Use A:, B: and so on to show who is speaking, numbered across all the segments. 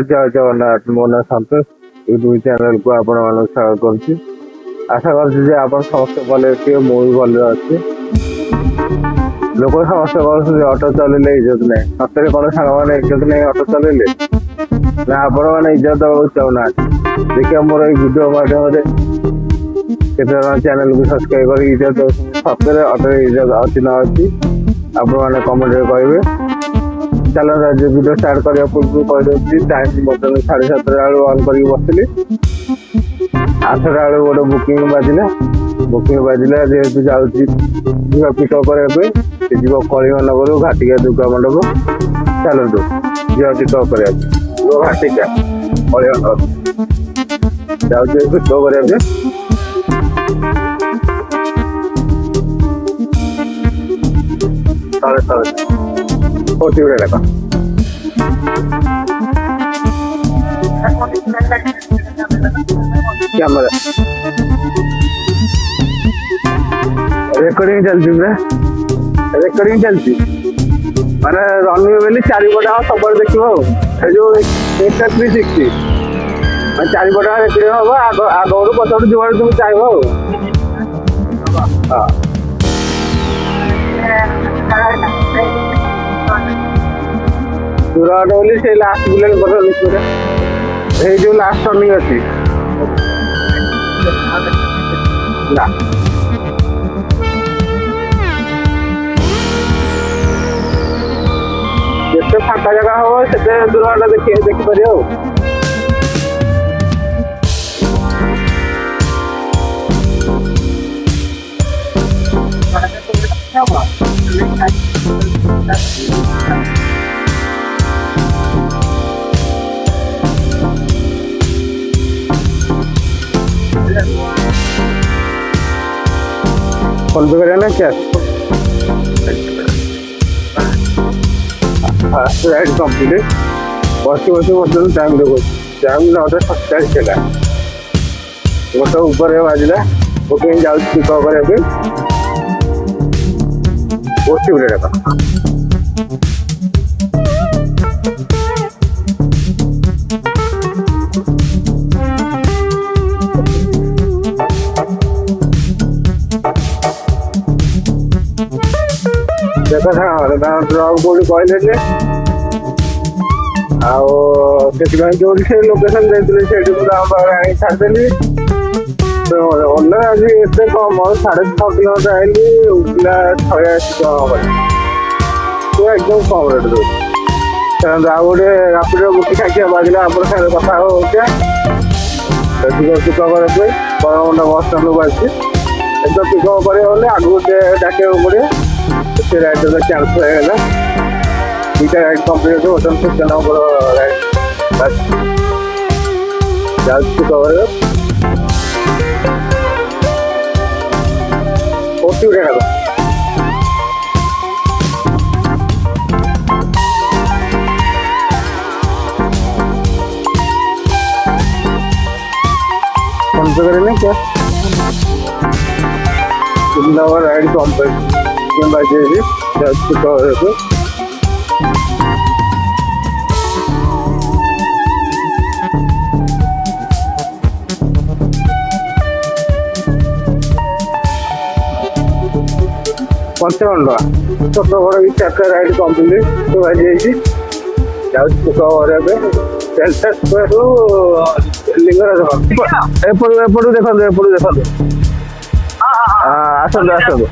A: जय जगन्नाथ मो ना सतोष यूट्यूब चैनल को आपण मान स्वागत करुच्ची। आशा कर समस्त भले थे मु भी भले अच्छी। लोक समस्त कहते ऑटो चलैले इज्जत ना सतरे कौन सांग मैंने इज्जत नहीं ऑटो चलैले ना आपण मैंने इज्जत देवा चाहूना। देखिए मोर भिडियो मध्यम केते चैनल को सब्सक्राइब कर इज्जत सतरे ऑटो इज्जत अच्छी ना अच्छी आपण मैंने कमेंट कहे। चलो भिडियो स्टार्ट करने पूर्व कहीदे टाइम बर्तमान 7:30 बेलू अन कर बसली 8टा बेलू गोटे बुकिंग बाजिला जेहेतु जाऊँगी पिकअप करने जीव कलिंगनगर घाटिका दुर्गा मंडप चलतु झील पिकअप करने घाटिका कलिंगनगर जाऊँगी पिकअप करने लगा कैमरा रेकर्डिंग चलती रेकर्डिंग चलती माने रनिंग बेली चारिपटा सब देखिए जो 360 चारिपटा रेकर्डिंग हम आगू पचास जुआ तुम चाहिए हाँ दूर बोली से लास्ट बुलेट जो लास्ट टर्निंग अच्छी ना जिते फाँका जगह हम से दूर देखिपार फोन पे करें ना क्या फास्ट राइड कंप्लीट बस बस टाइम देखो टाइम 9:47 है गोटे ऊपर बाजिला बुकिंग जाऊँ पिकअप करने बस देखा ट्रक बोली कहले जो लोकेशन देते छाड़देली तो ओनर आज एत कम 6.5 किलोमीटर आईली उठला 86 तो एकदम कम रेट दूसरे आ गए रापिड बुक खाई बाजिला आप कथा पिकअप करने बरमुंडा बस स्टाण को आसी पिकअप कर आगू डाक पड़े से राइड कैंसल होगा 2टा राइड कंप्लीट बर्तमान 7 नंबर राइड जाऊँ पिकअप फोन पे करें क्या 3 नंबर राइड कंप्लीट बाजी पिकअप 55 टका छोट बड़ भी 4टा राइड कंप्लीट तो बाजी जाऊँ पिकअप लिंगराज एपटू देखो आसतु आसतु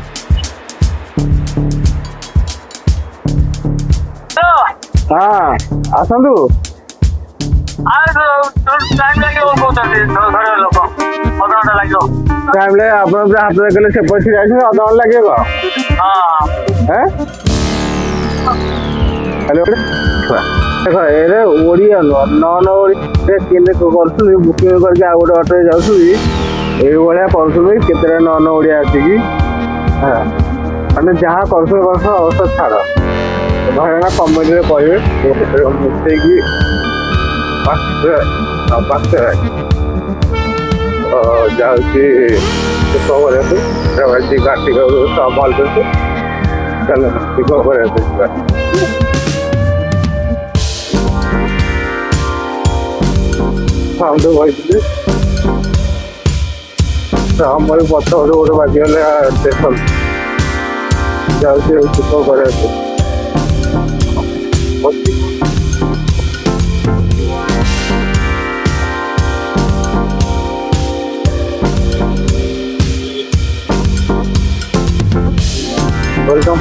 A: हाँ आसतु टाइम लगे आप हाथ देखले से पछी अधा लगे हेलो देख ये ओडिया नन ओडिया कर बुकिंग करके आ गए ऑटो जाऊँ ये कर नन ओडिया आसिकी हाँ मैंने जहाँ कर अवश्य छाड़ भैया कमेंट में कहे मिसेगी जाऊँगी घाटी संभाल चलो पिकअप कर ସାଉଣ୍ଡ କହିଥିଲି ଆମର ପଛ ଗୋଟେ ବାଜିଗଲେ ଷ୍ଟେସନ ଯାଉଛି ସୁଖ କରିବାକୁ। वेलकम।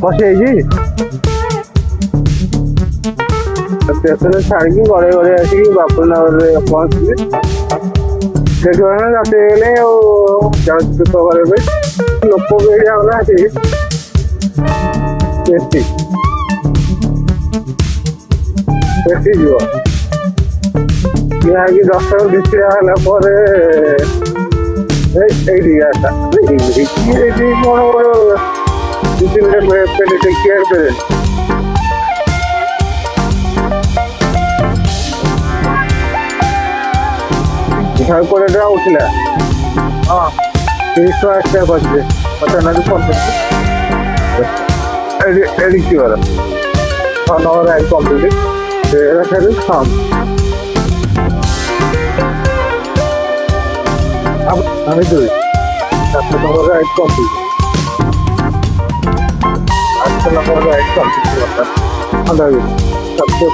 A: बसि स्टेशन छाड़ी गड़े गड़े आसिक बापुनगर पहुँचली से राति गले सुख करने लोक भी आना बेसी जीव यहाँ 10 मिनट है कौन दो 3 मिनट केयर करे उठला हाँ 30 टका बचे पता फोन एडिक्टिव 6 नंबर आई कंप्लीट काम अब हमें 2 7 नंबर आई कंप्लीट 8 नंबर आई कंप्लीट सबसे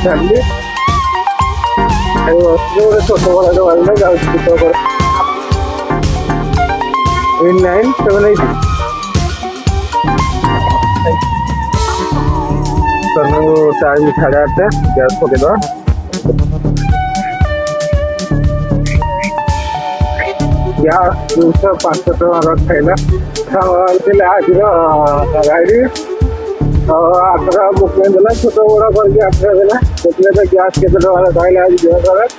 A: फैमिली छोट बड़ा जाऊँ 978 टाइम 8:30 गैस पकड़ गैस 500 टका खाइला आज गाड़ी 8 बुकिंग देला छोट बड़ा करके 8 देला देखले तो गैस केते टका खाइला आज देह खराब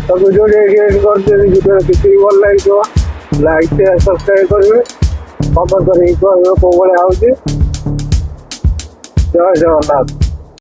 A: तो वीडियो करते वीडियो किसी भल लगे लाइक शेयर सब्सक्राइब करेंगे कमेंट करेंगे कौन भाई आउे जय जगन्नाथ।